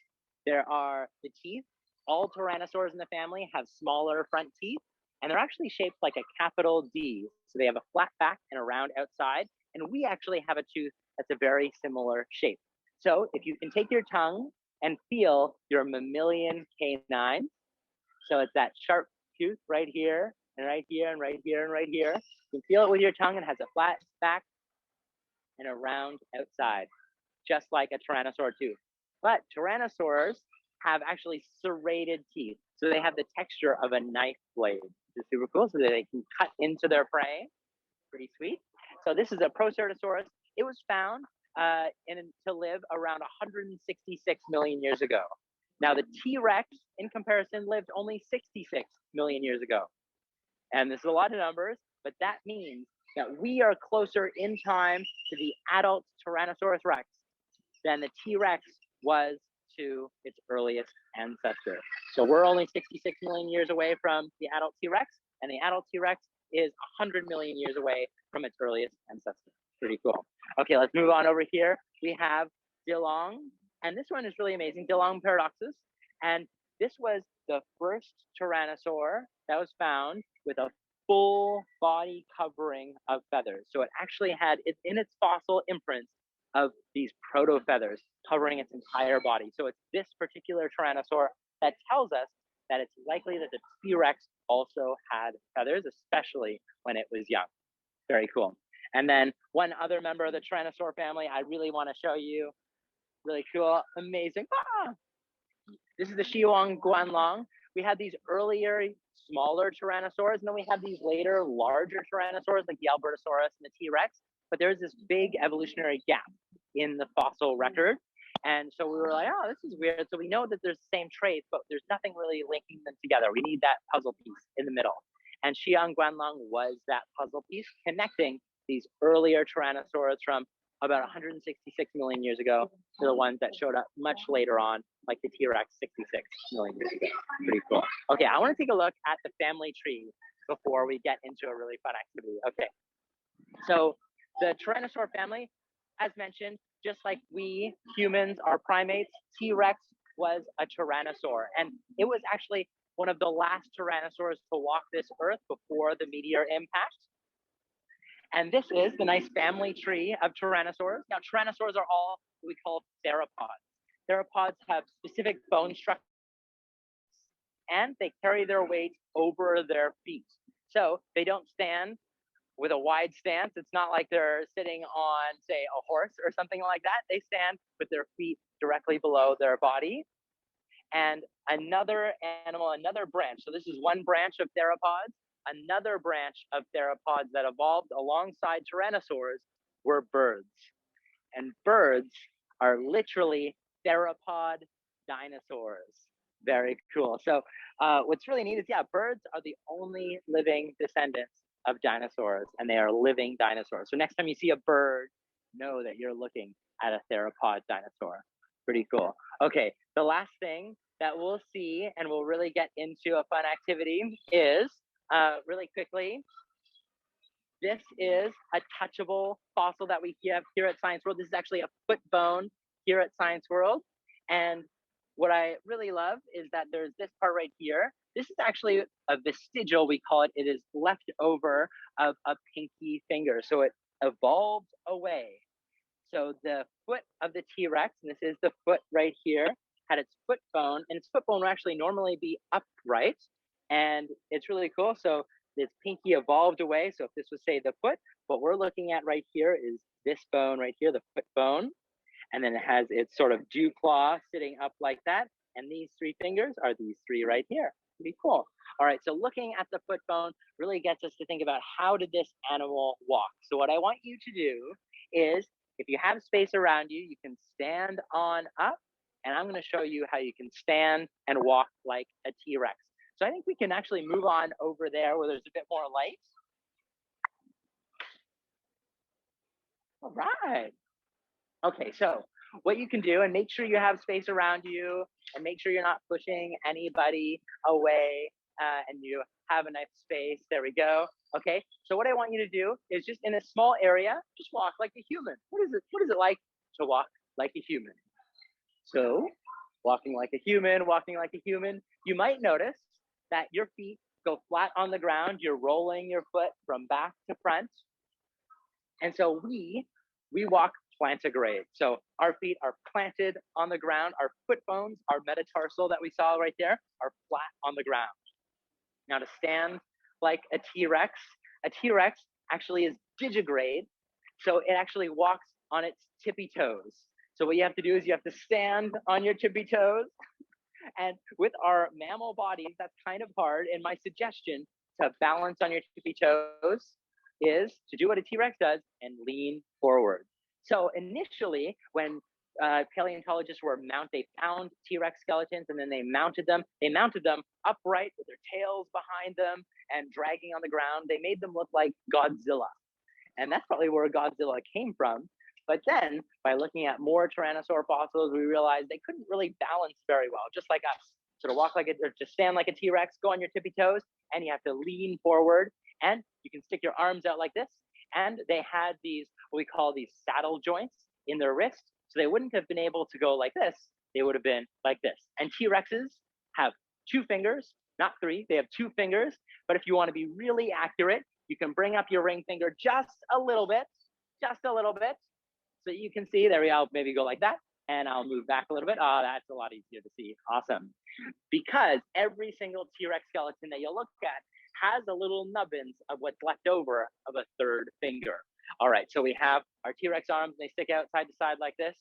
there are the teeth. All Tyrannosaurs in the family have smaller front teeth, and they're actually shaped like a capital D. So they have a flat back and a round outside, and we actually have a tooth that's a very similar shape. So if you can take your tongue and feel your mammalian canine, so it's that sharp tooth right here, and right here, and right here, and right here. You can feel it with your tongue. It has a flat back and a round outside, just like a Tyrannosaur tooth. But Tyrannosaurs have actually serrated teeth. So they have the texture of a knife blade, which is super cool, so that they can cut into their prey. Pretty sweet. So this is a Proceratosaurus. It was found to live around 166 million years ago. Now the T-Rex, in comparison, lived only 66 million years ago. And this is a lot of numbers, but that means that we are closer in time to the adult Tyrannosaurus Rex than the T-Rex was to its earliest ancestor. So we're only 66 million years away from the adult T-Rex, and the adult T-Rex is 100 million years away from its earliest ancestor. Pretty cool. Okay, let's move on over here. We have Dilong, and this one is really amazing, Dilong paradoxus. And this was the first Tyrannosaur that was found with a full body covering of feathers. So it actually had in its fossil imprints of these proto feathers covering its entire body. So it's this particular Tyrannosaur that tells us that it's likely that the T-Rex also had feathers, especially when it was young. Very cool. And then one other member of the Tyrannosaur family I really want to show you. Really cool, amazing. This is the Xiong Guanlong. We had these earlier smaller Tyrannosaurs, and then we have these later larger Tyrannosaurs like the Albertosaurus and the T-Rex. But there's this big evolutionary gap in the fossil record. And so we were like, oh, this is weird. So we know that there's the same traits, but there's nothing really linking them together. We need that puzzle piece in the middle. And Xiong Guanlong was that puzzle piece connecting these earlier Tyrannosaurs from about 166 million years ago to the ones that showed up much later on, like the T-Rex 66 million years ago. Pretty cool. Okay, I want to take a look at the family tree before we get into a really fun activity. Okay, so the Tyrannosaur family, as mentioned, just like we humans are primates, T-Rex was a Tyrannosaur. And it was actually one of the last Tyrannosaurs to walk this earth before the meteor impact. And this is the nice family tree of Tyrannosaurs. Now, Tyrannosaurs are all what we call theropods. Theropods have specific bone structures, and they carry their weight over their feet. So they don't stand with a wide stance. It's not like they're sitting on, say, a horse or something like that. They stand with their feet directly below their body. And another animal, another branch. So this is one branch of theropods. Another branch of theropods that evolved alongside Tyrannosaurs were birds. And birds are literally theropod dinosaurs. Very cool. So what's really neat is, yeah, birds are the only living descendants of dinosaurs, and they are living dinosaurs. So next time you see a bird, know that you're looking at a theropod dinosaur. Pretty cool. Okay, the last thing that we'll see, and we'll really get into a fun activity, is really quickly, this is a touchable fossil that we have here at Science World. This is actually a foot bone here at Science World. And what I really love is that there's this part right here. This is actually a vestigial, we call it. It is left over of a pinky finger. So it evolved away. So the foot of the T-Rex, and this is the foot right here, had its foot bone, and its foot bone would actually normally be upright. And it's really cool. So this pinky evolved away. So if this was, say, the foot, what we're looking at right here is this bone right here, the foot bone. And then it has its sort of dew claw sitting up like that. And these three fingers are these three right here. Pretty cool. All right, so looking at the foot bone really gets us to think about how did this animal walk. So what I want you to do is, if you have space around you, you can stand on up, and I'm going to show you how you can stand and walk like a T-Rex. So I think we can actually move on over there where there's a bit more light. All right. Okay, so what you can do, and make sure you have space around you, and make sure you're not pushing anybody away, and you have a nice space. There we go. Okay, so what I want you to do is just in a small area, just walk like a human. What is it like to walk like a human? So walking like a human, you might notice that your feet go flat on the ground. You're rolling your foot from back to front. And so we walk plantigrade. So our feet are planted on the ground. Our foot bones, our metatarsal that we saw right there, are flat on the ground. Now to stand like a T-Rex actually is digigrade. So it actually walks on its tippy toes. So what you have to do is you have to stand on your tippy toes. And with our mammal bodies, that's kind of hard. And my suggestion to balance on your tippy toes is to do what a T-Rex does and lean forward. So initially, when paleontologists they found T-Rex skeletons and then they mounted them upright with their tails behind them and dragging on the ground. They made them look like Godzilla. And that's probably where Godzilla came from. But then by looking at more Tyrannosaur fossils, we realized they couldn't really balance very well, just like us. So to stand like a T-Rex, go on your tippy toes, and you have to lean forward, and you can stick your arms out like this. And they had what we call these saddle joints in their wrist. So they wouldn't have been able to go like this. They would have been like this. And T-Rexes have 2 fingers, not 3. They have 2 fingers. But if you want to be really accurate, you can bring up your ring finger just a little bit. So you can see, there we go, maybe go like that. And I'll move back a little bit. Oh, that's a lot easier to see. Awesome. Because every single T-Rex skeleton that you look at has a little nubbins of what's left over of a 3rd finger. All right, so we have our T-Rex arms. They stick out side to side like this.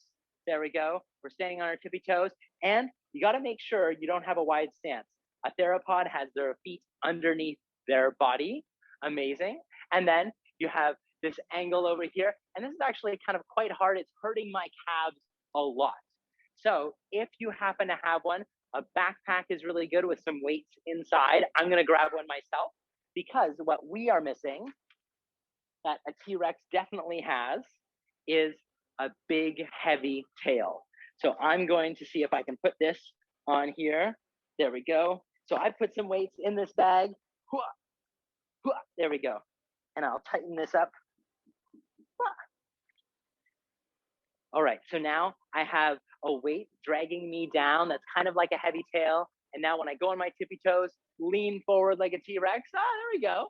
There we go. We're standing on our tippy toes. And you got to make sure you don't have a wide stance. A theropod has their feet underneath their body. Amazing. And then you have this angle over here. And this is actually kind of quite hard. It's hurting my calves a lot. So if you happen to have one, a backpack is really good with some weights inside. I'm going to grab one myself, because what we are missing that a T-Rex definitely has is a big, heavy tail. So I'm going to see if I can put this on here. There we go. So I put some weights in this bag. There we go. And I'll tighten this up. All right, so now I have a weight dragging me down that's kind of like a heavy tail. And now when I go on my tippy toes, lean forward like a T-Rex. There we go.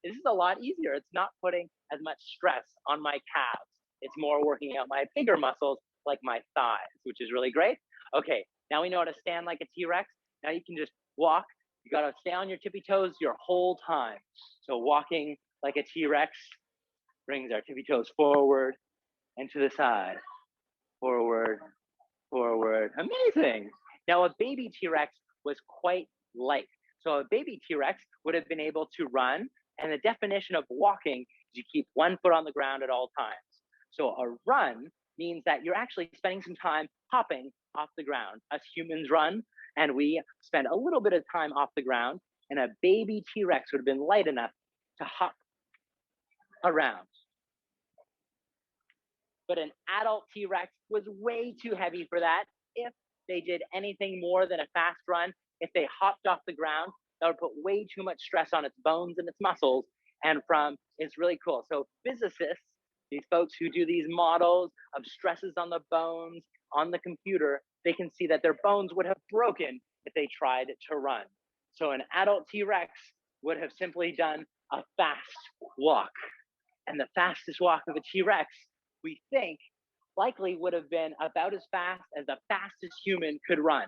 This is a lot easier. It's not putting as much stress on my calves. It's more working out my bigger muscles like my thighs, which is really great. Okay, now we know how to stand like a T-Rex. Now you can just walk. You got to stay on your tippy toes your whole time. So walking like a T-Rex brings our tippy toes forward and to the side. Forward, forward. Amazing. Now a baby T-Rex was quite light. So a baby T-Rex would have been able to run. And the definition of walking is you keep one foot on the ground at all times. So a run means that you're actually spending some time hopping off the ground. Us humans run, and we spend a little bit of time off the ground. And a baby T-Rex would have been light enough to hop around. But an adult T-Rex was way too heavy for that. If they did anything more than a fast run, if they hopped off the ground, that would put way too much stress on its bones and its muscles. And it's really cool. So physicists, these folks who do these models of stresses on the bones on the computer, they can see that their bones would have broken if they tried to run. So an adult T-Rex would have simply done a fast walk. And the fastest walk of a T-Rex, we think, likely would have been about as fast as the fastest human could run.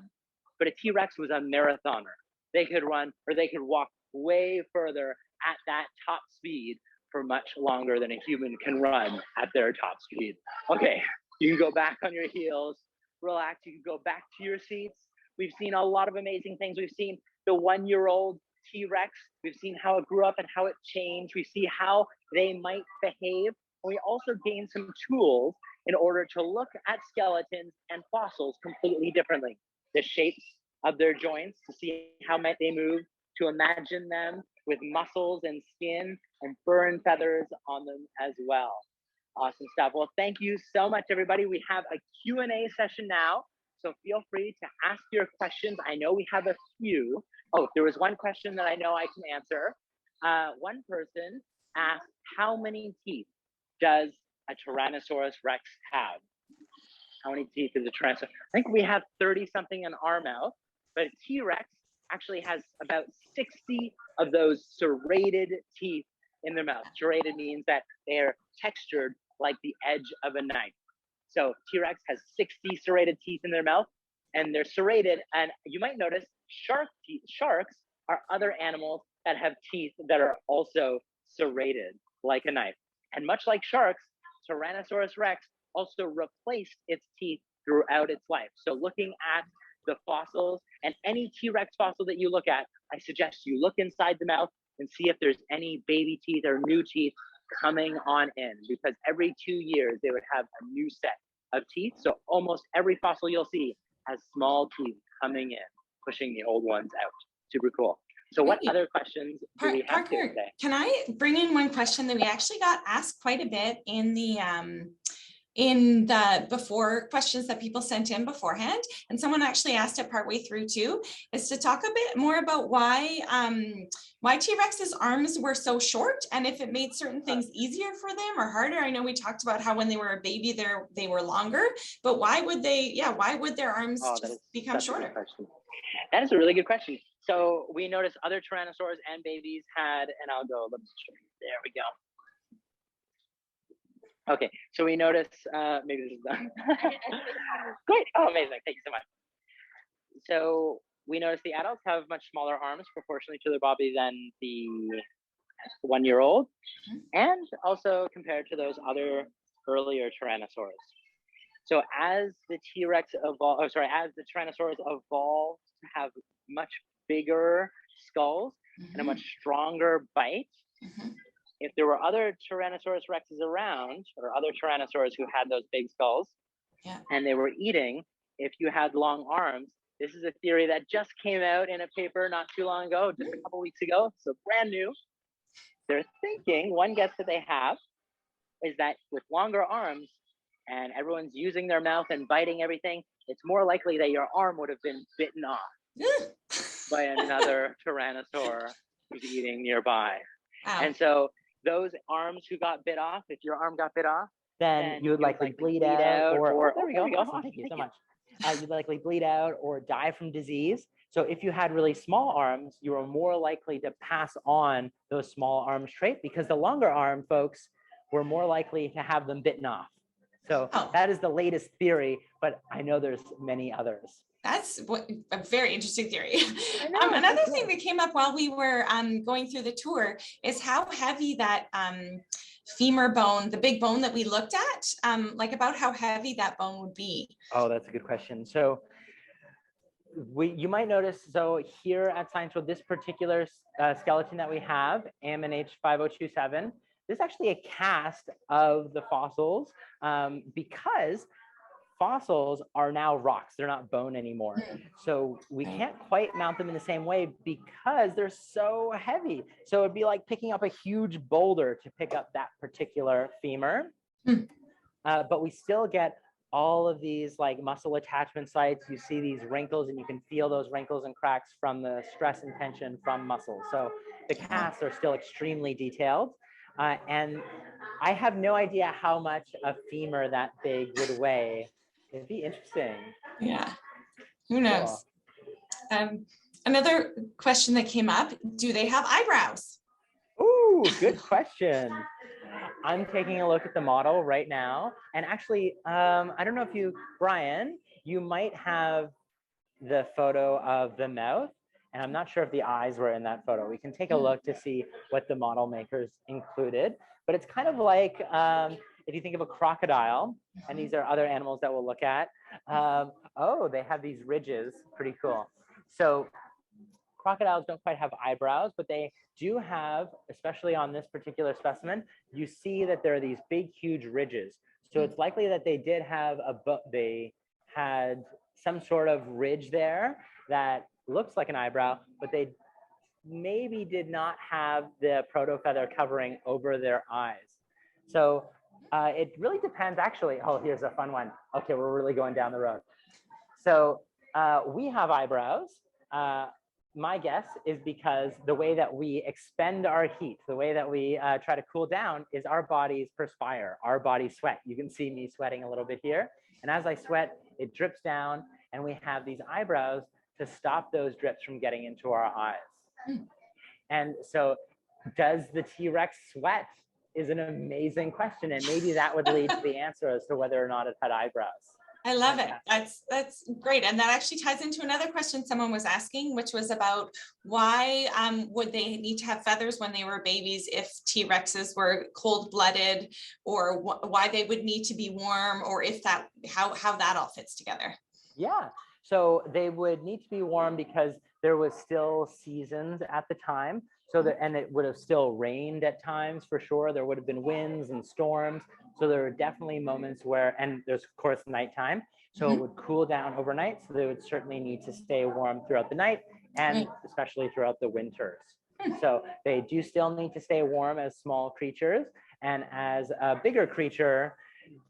But a T-Rex was a marathoner. They could run, or they could walk way further at that top speed for much longer than a human can run at their top speed. Okay, you can go back on your heels, relax, you can go back to your seats. We've seen a lot of amazing things. We've seen the 1-year-old T-Rex. We've seen how it grew up and how it changed. We see how they might behave. And we also gained some tools in order to look at skeletons and fossils completely differently. The shapes of their joints to see how might they move, to imagine them with muscles and skin and fur and feathers on them as well. Awesome stuff. Well, thank you so much, everybody. We have a Q&A session now, so feel free to ask your questions. I know we have a few. Oh, there was one question that I know I can answer. One person asked, how many teeth does a Tyrannosaurus Rex have? How many teeth is a Tyrannosaurus? I think we have 30 something in our mouth, but a T-Rex actually has about 60 of those serrated teeth in their mouth. Serrated means that they're textured like the edge of a knife. So T-Rex has 60 serrated teeth in their mouth, and they're serrated. And you might notice sharks are other animals that have teeth that are also serrated like a knife. And much like sharks, Tyrannosaurus Rex also replaced its teeth throughout its life. So looking at the fossils and any T-Rex fossil that you look at, I suggest you look inside the mouth and see if there's any baby teeth or new teeth coming on in, because every 2 years they would have a new set of teeth. So almost every fossil you'll see has small teeth coming in, pushing the old ones out. Super cool. So what other questions do we have here today? Can I bring in one question that we actually got asked quite a bit in the before questions that people sent in beforehand, and someone actually asked it partway through too, is to talk a bit more about why T-Rex's arms were so short, and if it made certain things easier for them or harder. I know we talked about how when they were a baby they were longer, but why would their arms just become shorter? That is a really good question. So we noticed other Tyrannosaurs and babies had, and I'll go, let's show you. There we go. Okay, so we notice, maybe this is done. Great, oh, amazing, thank you so much. So we notice the adults have much smaller arms proportionally to their body than the 1-year-old, and also compared to those other earlier Tyrannosaurs. So as the T-Rex evolved, as the Tyrannosaurs evolved to have much bigger skulls and a much stronger bite, if there were other Tyrannosaurus Rexes around, or other Tyrannosaurs who had those big skulls, and they were eating, if you had long arms, this is a theory that just came out in a paper not too long ago, just a couple weeks ago, so brand new. They're thinking, one guess that they have is that with longer arms and everyone's using their mouth and biting everything, it's more likely that your arm would have been bitten off by another Tyrannosaur who's eating nearby. Wow. And so those arms who got bit off, if your arm got bit off, then you would likely bleed out or there we go. Awesome. Thank you so much. You'd likely bleed out or die from disease. So if you had really small arms, you were more likely to pass on those small arms trait, because the longer arm folks were more likely to have them bitten off. So that is the latest theory, but I know there's many others. That's a very interesting theory. Another thing that came up while we were going through the tour is how heavy that femur bone, the big bone that we looked at, like about how heavy that bone would be. Oh, that's a good question. So you might notice, so here at Science World, this particular skeleton that we have, AMNH5027, this is actually a cast of the fossils because fossils are now rocks. They're not bone anymore. So we can't quite mount them in the same way because they're so heavy. So it'd be like picking up a huge boulder to pick up that particular femur. But we still get all of these like muscle attachment sites. You see these wrinkles and you can feel those wrinkles and cracks from the stress and tension from muscles. So the casts are still extremely detailed. And I have no idea how much a femur that big would weigh. It'd be interesting. Yeah, who knows? Cool. Another question that came up, do they have eyebrows? Ooh, good question. I'm taking a look at the model right now. And actually, I don't know if you, Brian, you might have the photo of the mouth. And I'm not sure if the eyes were in that photo. We can take a look to see what the model makers included. But it's kind of like, if you think of a crocodile, and these are other animals that we'll look at, oh, they have these ridges, pretty cool. So crocodiles don't quite have eyebrows, but they do have, especially on this particular specimen, you see that there are these big, huge ridges. So it's likely that they did have they had some sort of ridge there that looks like an eyebrow, but they maybe did not have the protofeather covering over their eyes. So it really depends, actually. Oh, here's a fun one. Okay, we're really going down the road. So we have eyebrows. My guess is because the way that we expend our heat, the way that we try to cool down is our bodies perspire, our bodies sweat. You can see me sweating a little bit here. And as I sweat, it drips down and we have these eyebrows to stop those drips from getting into our eyes. And so does the T-Rex sweat is an amazing question. And maybe that would lead to the answer as to whether or not it had eyebrows. I love it. That's great. And that actually ties into another question someone was asking, which was about why would they need to have feathers when they were babies if T-Rexes were cold-blooded, or why they would need to be warm, or if that, how that all fits together. Yeah, so they would need to be warm because there was still seasons at the time. So that, and it would have still rained at times for sure. There would have been winds and storms. So there were definitely moments where, and there's of course nighttime. So it would cool down overnight. So they would certainly need to stay warm throughout the night and especially throughout the winters. So they do still need to stay warm as small creatures. And as a bigger creature,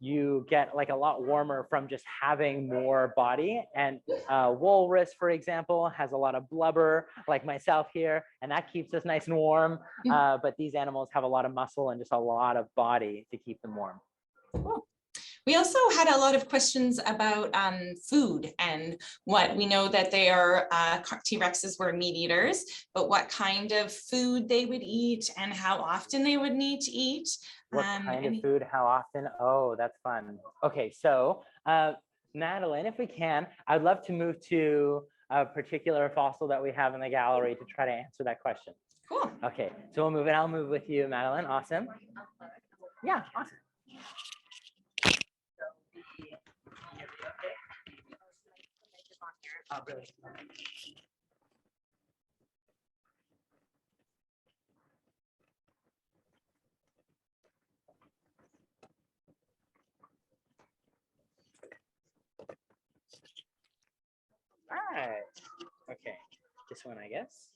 you get like a lot warmer from just having more body. And walrus, for example, has a lot of blubber like myself here, and that keeps us nice and warm. But these animals have a lot of muscle and just a lot of body to keep them warm. Cool. We also had a lot of questions about food, and what we know that they are T-Rexes were meat eaters, but what kind of food they would eat and how often they would need to eat. What kind of food, how often? Oh, that's fun. Okay, so Madeline, if we can, I'd love to move to a particular fossil that we have in the gallery to try to answer that question. Cool. Okay, so we'll move it. I'll move with you, Madeline. Awesome. Yeah, awesome. Oh, really? All right. Okay. This one, I guess.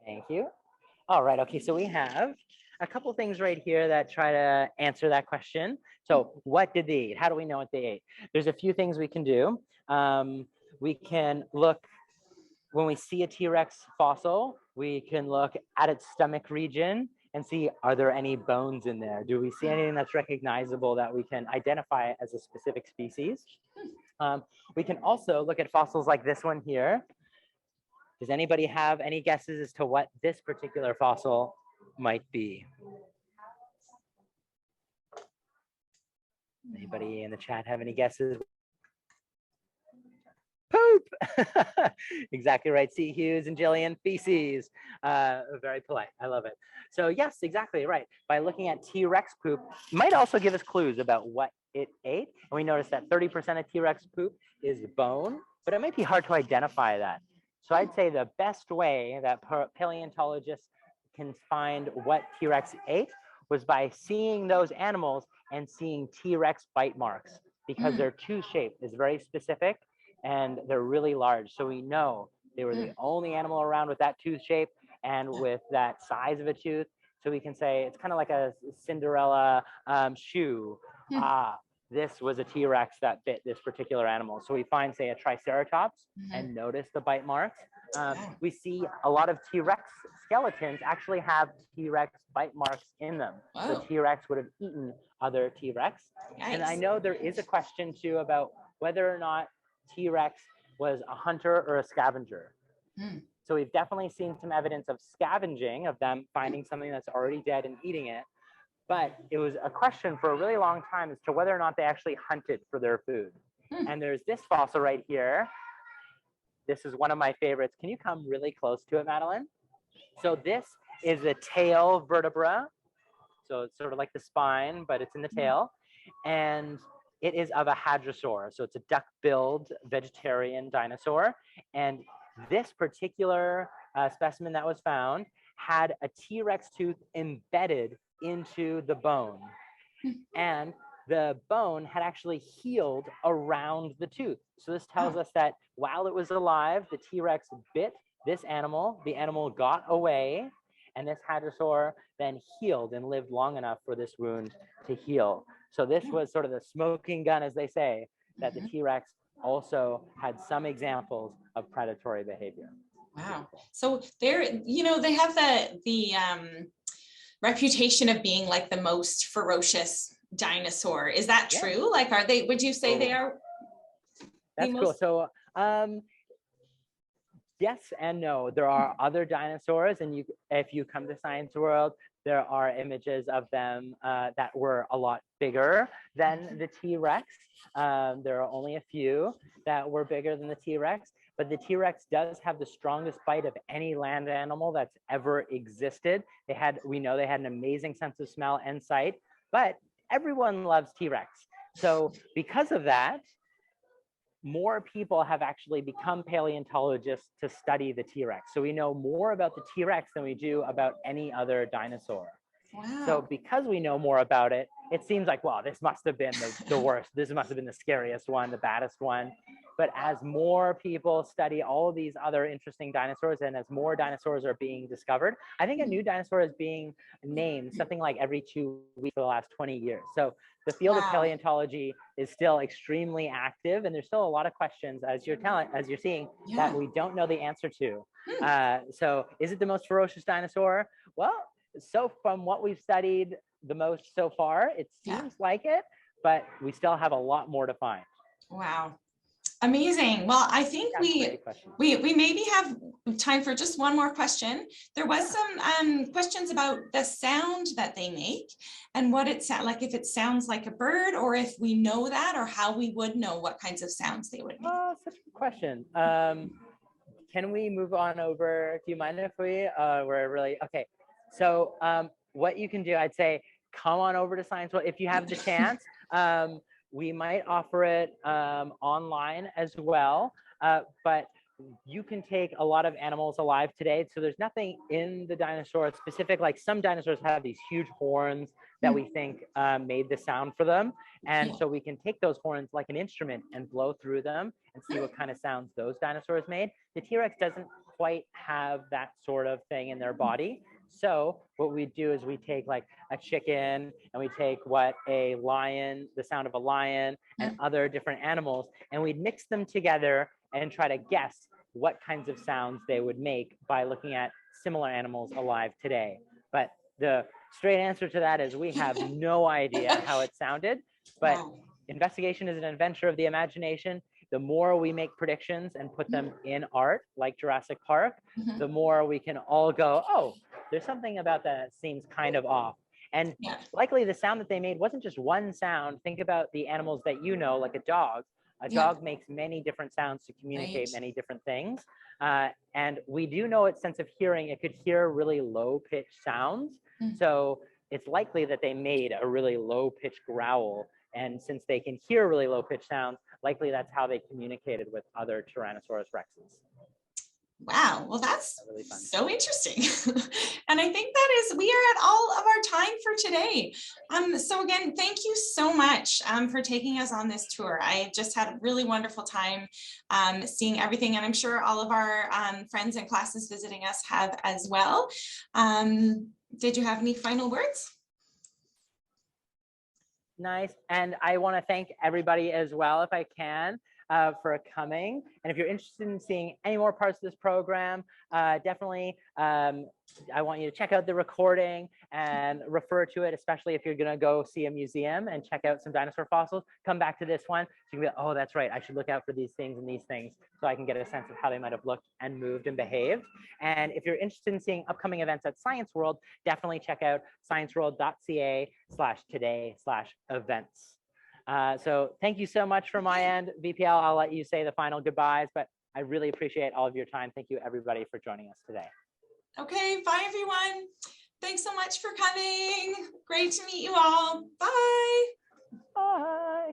Thank you. All right. Okay. So we have a couple things right here that try to answer that question. So what did they eat? How do we know what they ate? There's a few things we can do. We can look, when we see a T-Rex fossil, we can look at its stomach region and see, are there any bones in there? Do we see anything that's recognizable that we can identify as a specific species? We can also look at fossils like this one here. Does anybody have any guesses as to what this particular fossil might be? Anybody in the chat have any guesses? Poop. Exactly right. See, Hughes and Jillian, feces. Very polite. I love it. So yes, exactly right. By looking at T-Rex poop, might also give us clues about what it ate. And we noticed that 30% of T-Rex poop is bone, but it might be hard to identify that. So I'd say the best way that paleontologists can find what T-Rex ate was by seeing those animals and seeing T-Rex bite marks, because their tooth shape is very specific and they're really large. So we know they were the only animal around with that tooth shape and with that size of a tooth. So we can say it's kind of like a Cinderella shoe. This was a T-Rex that bit this particular animal. So we find, say, a Triceratops and notice the bite marks. We see a lot of T-Rex skeletons actually have T-Rex bite marks in them. The T-Rex would have eaten other T-Rex. And I know there is a question too about whether or not T-Rex was a hunter or a scavenger. So we've definitely seen some evidence of scavenging, of them finding something that's already dead and eating it. But it was a question for a really long time as to whether or not they actually hunted for their food. And there's this fossil right here. This is one of my favorites. Can you come really close to it, Madeline? So this is a tail vertebra. So it's sort of like the spine, but it's in the tail. And it is of a hadrosaur. So it's a duck-billed vegetarian dinosaur. And this particular specimen that was found had a T-Rex tooth embedded into the bone. And the bone had actually healed around the tooth. So this tells us that while it was alive, the T-Rex bit this animal, the animal got away, and this hadrosaur then healed and lived long enough for this wound to heal. So this was sort of the smoking gun, as they say, that the T-Rex also had some examples of predatory behavior. Wow. So they're, they have the reputation of being like the most ferocious dinosaur. Is that true? Like, would you say they are? That's cool. So yes and no. There are other dinosaurs, and if you come to Science World, there are images of them that were a lot bigger than the T-Rex. There are only a few that were bigger than the T-Rex, but the T-Rex does have the strongest bite of any land animal that's ever existed. We know they had an amazing sense of smell and sight, but everyone loves T-Rex. So because of that, more people have actually become paleontologists to study the T-Rex. So we know more about the T-Rex than we do about any other dinosaur. Wow. So because we know more about it, it seems like, well, this must have been the worst. This must have been the scariest one, the baddest one. But as more people study all of these other interesting dinosaurs, and as more dinosaurs are being discovered, I think a new dinosaur is being named something like every 2 weeks for the last 20 years. So the field of paleontology is still extremely active, and there's still a lot of questions, as you're seeing, that we don't know the answer to. So is it the most ferocious dinosaur? Well, so from what we've studied the most so far, it seems like it, but we still have a lot more to find. Wow. Amazing. Well, I think we maybe have time for just one more question. There was some questions about the sound that they make and what it sounds like, if it sounds like a bird, or if we know that, or how we would know what kinds of sounds they would make. Oh, such a good question. Can we move on over? Do you mind if we're really, okay. So what you can do, I'd say, come on over to Science World if you have the chance. We might offer it online as well, but you can take a lot of animals alive today. So there's nothing in the dinosaur specific, like some dinosaurs have these huge horns that we think made the sound for them. And so we can take those horns like an instrument and blow through them and see what kind of sounds those dinosaurs made. The T-Rex doesn't quite have that sort of thing in their body. So what we do is we take like a chicken, and we take the sound of a lion and other different animals, and we'd mix them together and try to guess what kinds of sounds they would make by looking at similar animals alive today. But the straight answer to that is we have no idea how it sounded, but investigation is an adventure of the imagination. The more we make predictions and put them in art, like Jurassic Park, the more we can all go, oh, there's something about that seems kind of off. And likely the sound that they made wasn't just one sound. Think about the animals that you know, like a dog. A dog makes many different sounds to communicate many different things. And we do know its sense of hearing. It could hear really low-pitched sounds. So it's likely that they made a really low-pitched growl. And since they can hear really low-pitched sounds, likely that's how they communicated with other Tyrannosaurus Rexes. Wow, well, that's really fun. So interesting. And I think we are at all of our time for today. So again, thank you so much for taking us on this tour. I just had a really wonderful time seeing everything, and I'm sure all of our friends and classes visiting us have as well. Did you have any final words? Nice. And I want to thank everybody as well, if I can, for coming. And if you're interested in seeing any more parts of this program, definitely I want you to check out the recording and refer to it, especially if you're going to go see a museum and check out some dinosaur fossils. Come back to this one. So you can be like, oh, that's right, I should look out for these things and these things, so I can get a sense of how they might have looked and moved and behaved. And if you're interested in seeing upcoming events at Science World, definitely check out scienceworld.ca/today/events. So thank you so much from my end. VPL, I'll let you say the final goodbyes, but I really appreciate all of your time. Thank you, everybody, for joining us today. Okay, bye, everyone. Thanks so much for coming. Great to meet you all. Bye. Bye.